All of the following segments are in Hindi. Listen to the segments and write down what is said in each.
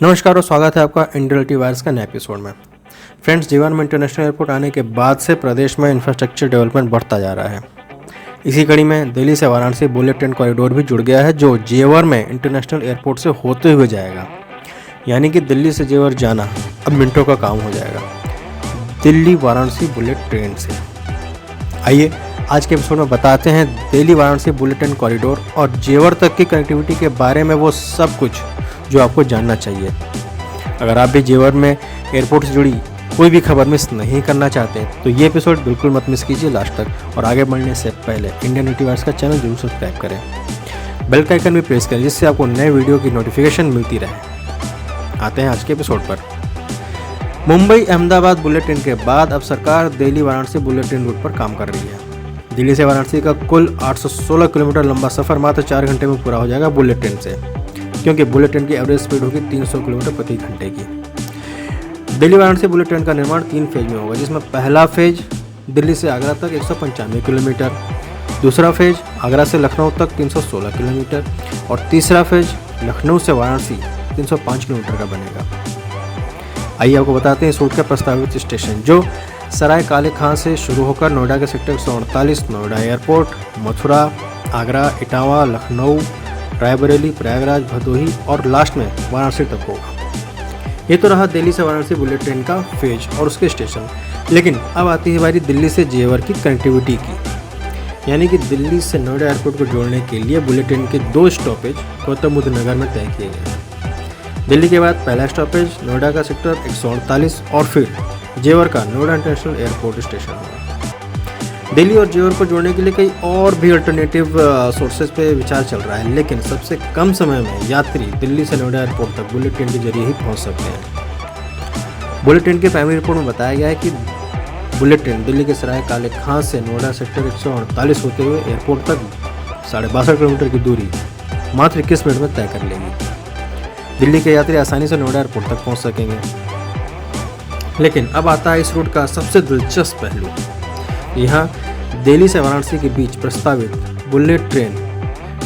नमस्कार और स्वागत है आपका इंडियन वायर्स का नए एपिसोड में। फ्रेंड्स, जेवर में इंटरनेशनल एयरपोर्ट आने के बाद से प्रदेश में इंफ्रास्ट्रक्चर डेवलपमेंट बढ़ता जा रहा है। इसी कड़ी में दिल्ली से वाराणसी बुलेट ट्रेन कॉरिडोर भी जुड़ गया है, जो जेवर में इंटरनेशनल एयरपोर्ट से होते हुए जाएगा। यानी कि दिल्ली से जेवर जाना अब मिनटों का काम हो जाएगा दिल्ली वाराणसी बुलेट ट्रेन से। आइए आज के एपिसोड में बताते हैं Delhi Varanasi bullet train corridor और जेवर तक की कनेक्टिविटी के बारे में वो सब कुछ जो आपको जानना चाहिए। अगर आप भी जेवर में एयरपोर्ट से जुड़ी कोई भी खबर मिस नहीं करना चाहते तो ये एपिसोड बिल्कुल मत मिस कीजिए लास्ट तक। और आगे बढ़ने से पहले इंडियन वायर्स का चैनल जरूर सब्सक्राइब करें, बेल का आइकन भी प्रेस करें जिससे आपको नए वीडियो की नोटिफिकेशन मिलती रहे। आते हैं आज के एपिसोड पर। मुंबई अहमदाबाद बुलेट ट्रेन के बाद अब सरकार Delhi Varanasi bullet train route पर काम कर रही है। दिल्ली से वाराणसी का कुल 816 किलोमीटर लंबा सफर मात्र 4 घंटे में पूरा हो जाएगा बुलेट ट्रेन से, क्योंकि बुलेट ट्रेन की एवरेज स्पीड होगी 300 किलोमीटर प्रति घंटे की। दिल्ली वाराणसी बुलेट ट्रेन का निर्माण 3 फेज में होगा, जिसमें पहला फेज दिल्ली से आगरा तक 195 किलोमीटर, दूसरा फेज आगरा से लखनऊ तक 316 किलोमीटर और तीसरा फेज लखनऊ से वाराणसी 305 किलोमीटर का बनेगा। आइए आपको बताते हैं इस रूट का प्रस्तावित स्टेशन, जो सराय काले खां से शुरू होकर नोएडा के सेक्टर 148, नोएडा एयरपोर्ट, मथुरा, आगरा, इटावा, लखनऊ, रायबरेली, प्रयागराज, भदोही और लास्ट में वाराणसी तक होगा। ये तो रहा दिल्ली से वाराणसी बुलेट ट्रेन का फेज और उसके स्टेशन। लेकिन अब आती है बारी दिल्ली से जेवर की कनेक्टिविटी की। यानी कि दिल्ली से नोएडा एयरपोर्ट को जोड़ने के लिए बुलेट ट्रेन के 2 स्टॉपेज गौतम बुद्ध नगर में तय किए गए हैं। दिल्ली के बाद पहला स्टॉपेज नोएडा का सेक्टर 148 और फिर जेवर का नोएडा इंटरनेशनल एयरपोर्ट स्टेशन होगा। दिल्ली और जेवर को जोड़ने के लिए कई और भी अल्टरनेटिव सोर्सेज पे विचार चल रहा है, लेकिन सबसे कम समय में यात्री दिल्ली से नोएडा एयरपोर्ट तक बुलेट ट्रेन के जरिए ही पहुंच सकते हैं। बुलेट ट्रेन के प्राइमरी रिपोर्ट में बताया गया है कि बुलेट ट्रेन दिल्ली के सराय काले खां से नोएडा सेक्टर 148 होते हुए एयरपोर्ट तक 62.5 किलोमीटर की दूरी मात्र 21 मिनट में तय कर लेगी। दिल्ली के यात्री आसानी से नोएडा एयरपोर्ट तक पहुँच सकेंगे। लेकिन अब आता है इस रूट का सबसे दिलचस्प पहलू। यहाँ दिल्ली से वाराणसी के बीच प्रस्तावित बुलेट ट्रेन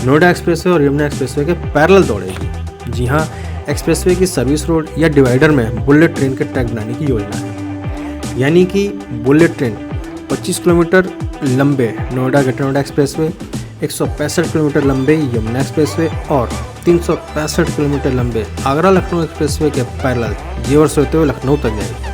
नोएडा एक्सप्रेसवे और यमुना एक्सप्रेसवे के पैरेलल दौड़ेगी। जी हाँ, एक्सप्रेसवे की सर्विस रोड या डिवाइडर में बुलेट ट्रेन के ट्रैक बनाने की योजना है। यानी कि बुलेट ट्रेन 25 किलोमीटर लंबे Noida greater Noida expressway, 165 kilometre लंबे यमुना एक्सप्रेसवे और 365 किलोमीटर लंबे आगरा लखनऊ एक्सप्रेसवे के पैरेलल जेवर से होते हुए लखनऊ तक जाएगी।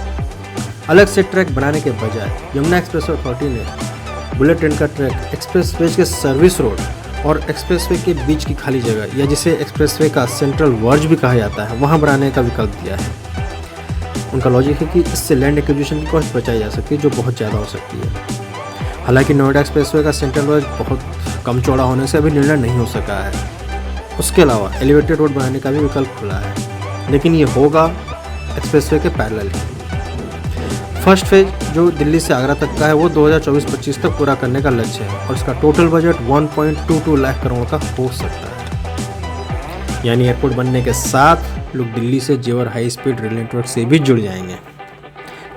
अलग से ट्रैक बनाने के बजाय यमुना एक्सप्रेसवे अथॉरिटी ने बुलेट ट्रेन का ट्रैक एक्सप्रेसवे के सर्विस रोड और एक्सप्रेसवे के बीच की खाली जगह, या जिसे एक्सप्रेसवे का सेंट्रल वर्ज भी कहा जाता है, वहां बनाने का विकल्प दिया है। उनका लॉजिक है कि इससे लैंड एक्विजिशन की कॉस्ट बचाई जा सकती है, जो बहुत ज़्यादा हो सकती है। हालांकि नोएडा एक्सप्रेसवे का सेंट्रल वर्ज बहुत कम चौड़ा होने से अभी निर्णय नहीं हो सका है। उसके अलावा एलिवेटेड रोड बनाने का भी विकल्प खुला है, लेकिन ये होगा एक्सप्रेसवे के पैरेलल ही। फर्स्ट फेज जो दिल्ली से आगरा तक का है वो 2024-25 तक पूरा करने का लक्ष्य है और इसका टोटल बजट 1.22 लाख करोड़ का हो सकता है। यानी एयरपोर्ट बनने के साथ लोग दिल्ली से जेवर हाई स्पीड रेल नेटवर्क से भी जुड़ जाएंगे।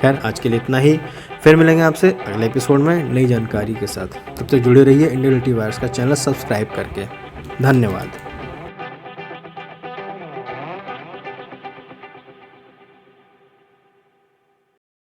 खैर, आज के लिए इतना ही। फिर मिलेंगे आपसे अगले एपिसोड में नई जानकारी के साथ। तब तक जुड़े रहिए इंडियन वायर्स का चैनल सब्सक्राइब करके। धन्यवाद।